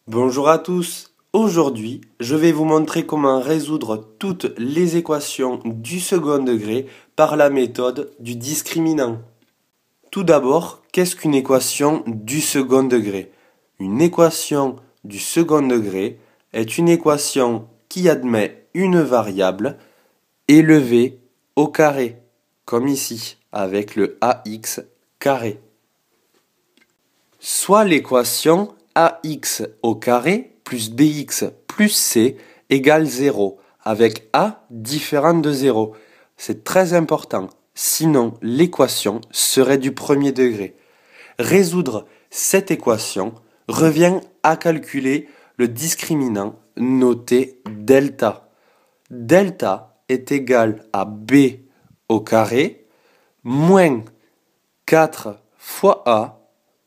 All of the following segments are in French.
Bonjour à tous. Aujourd'hui, je vais vous montrer comment résoudre toutes les équations du second degré par la méthode du discriminant. Tout d'abord, qu'est-ce qu'une équation du second degré? Une équation du second degré est une équation qui admet une variable élevée au carré, comme ici, avec le ax carré. Soit l'équation ax au carré plus bx plus c égale 0, avec a différent de 0. C'est très important, sinon l'équation serait du premier degré. Résoudre cette équation revient à calculer le discriminant noté delta. Delta est égal à b au carré moins 4 fois a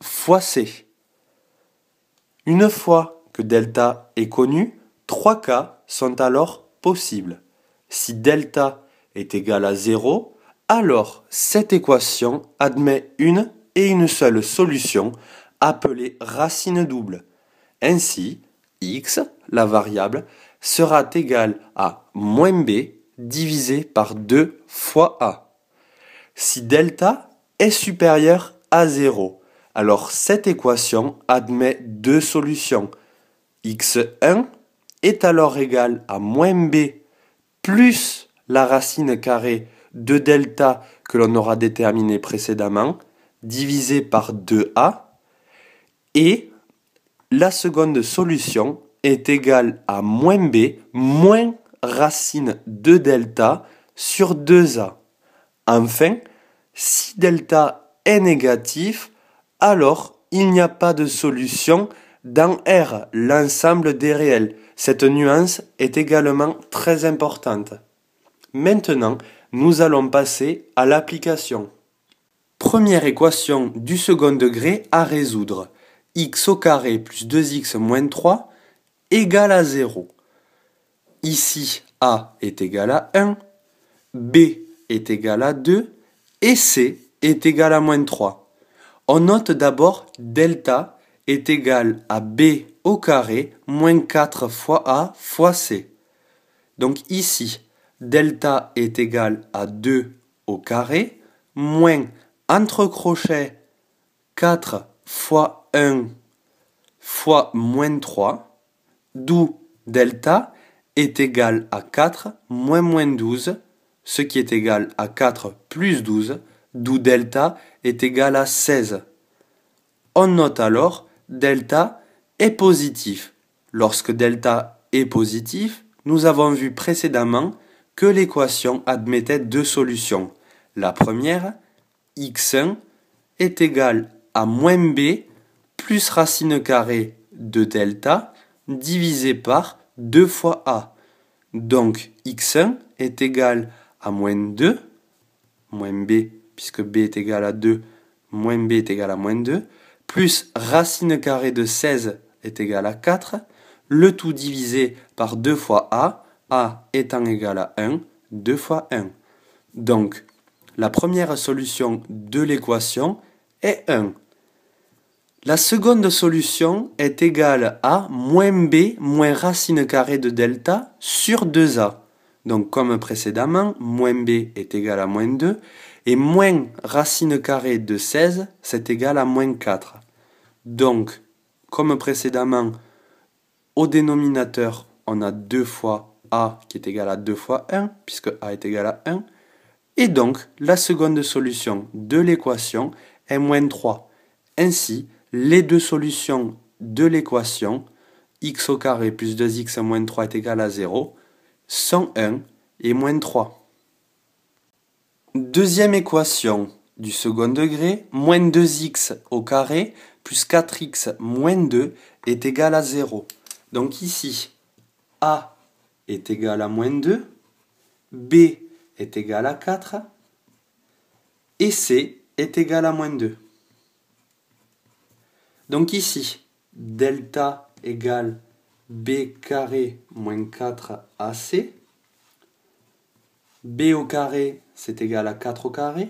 fois c. Une fois que delta est connu, trois cas sont alors possibles. Si delta est égal à 0, alors cette équation admet une et une seule solution appelée racine double. Ainsi, x, la variable, sera égale à moins b divisé par 2 fois a. Si delta est supérieur à 0, alors cette équation admet deux solutions. x1 est alors égal à moins b plus la racine carrée de delta que l'on aura déterminé précédemment, divisé par 2a, et la seconde solution est égale à moins b moins racine de delta sur 2a. Enfin, si delta est négatif, alors il n'y a pas de solution dans R, l'ensemble des réels. Cette nuance est également très importante. Maintenant, nous allons passer à l'application. Première équation du second degré à résoudre. X au carré plus 2x moins 3 égale à 0. Ici, A est égal à 1, B est égal à 2 et C est égal à moins 3. On note d'abord delta est égal à B au carré moins 4 fois A fois C. Donc ici, delta est égal à 2 au carré moins entre crochets 4 fois 1 fois moins 3, d'où delta est égal à 4 moins 12, ce qui est égal à 4 plus 12, d'où delta est égal à 16. On note alors delta est positif. Lorsque delta est positif, nous avons vu précédemment que l'équation admettait deux solutions. La première, x1 est égal à moins b plus racine carrée de delta divisé par 2 fois a. Donc x1 est égal à moins 2, moins b, puisque b est égal à 2, moins b est égal à moins 2, plus racine carrée de 16 est égal à 4, le tout divisé par 2 fois a étant égal à 1, 2 fois 1. Donc, la première solution de l'équation est 1. La seconde solution est égale à moins b moins racine carrée de delta sur 2a. Donc comme précédemment, moins b est égal à moins 2 et moins racine carrée de 16, c'est égal à moins 4. Donc, comme précédemment, au dénominateur, on a 2 fois a qui est égal à 2 fois 1, puisque a est égal à 1. Et donc, la seconde solution de l'équation est moins 3. Ainsi, les deux solutions de l'équation x au carré plus 2x moins 3 est égal à 0 sont 1 et moins 3. Deuxième équation du second degré, moins 2x au carré plus 4x moins 2 est égal à 0. Donc ici, a est égal à moins 2, b est égal à 4 et c est égal à moins 2. Donc ici, delta égale b carré moins 4ac. B au carré, c'est égal à 4 au carré,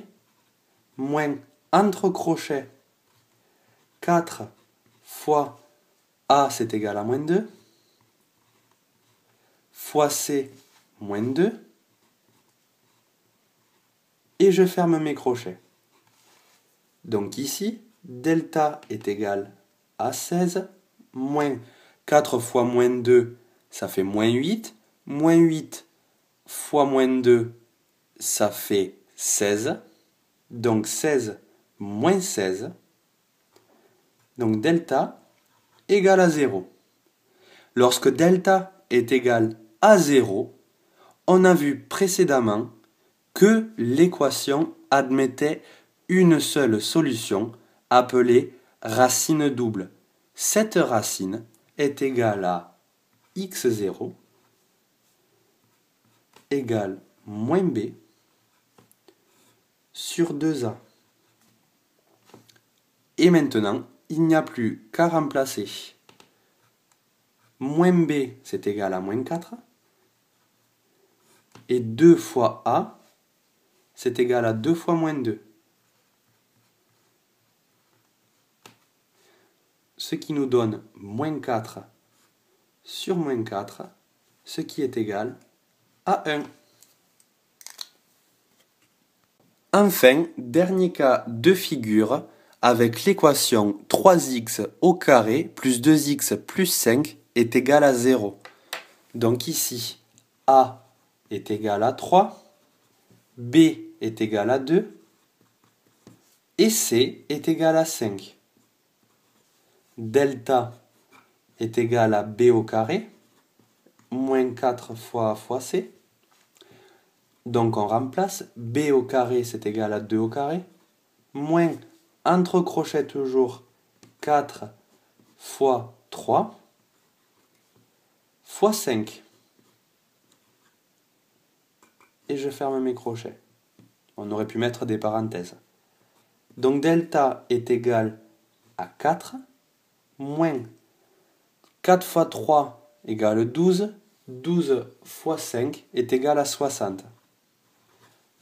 moins entre crochets 4 fois A c'est égal à moins 2, fois C moins 2, et je ferme mes crochets. Donc ici, delta est égal à 16, moins 4 fois moins 2, ça fait moins 8 fois moins 2, ça fait 16, donc 16 moins 16, donc delta égale à 0. Lorsque delta est égal à 0, on a vu précédemment que l'équation admettait une seule solution appelée racine double. Cette racine est égale à x0 égale moins b sur 2a. Et maintenant, il n'y a plus qu'à remplacer. Moins b, c'est égal à moins 4. Et 2 fois a, c'est égal à 2 fois moins 2. Ce qui nous donne moins 4 sur moins 4, ce qui est égal à 1. Enfin, dernier cas de figure, avec l'équation 3x au carré plus 2x plus 5 est égal à 0. Donc ici, a est égal à 3, b est égal à 2, et c est égal à 5. Delta est égal à b au carré, moins 4 fois c. Donc on remplace, b au carré c'est égal à 2 au carré, moins, entre crochets toujours, 4 fois 3, fois 5. Et je ferme mes crochets. On aurait pu mettre des parenthèses. Donc delta est égal à 4, moins 4 fois 3 égale 12, 12 fois 5 est égal à 60.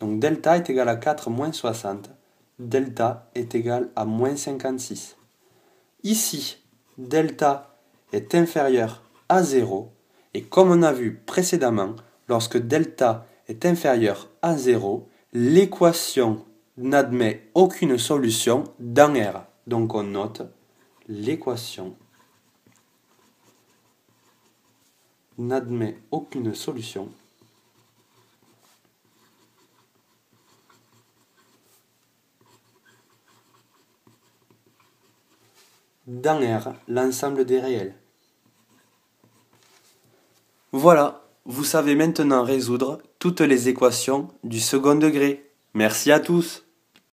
Donc delta est égal à 4 moins 60. Delta est égal à moins 56. Ici, delta est inférieur à 0. Et comme on a vu précédemment, lorsque delta est inférieur à 0, l'équation n'admet aucune solution dans R. Donc on note l'équation n'admet aucune solution dans R, l'ensemble des réels. Voilà, vous savez maintenant résoudre toutes les équations du second degré. Merci à tous.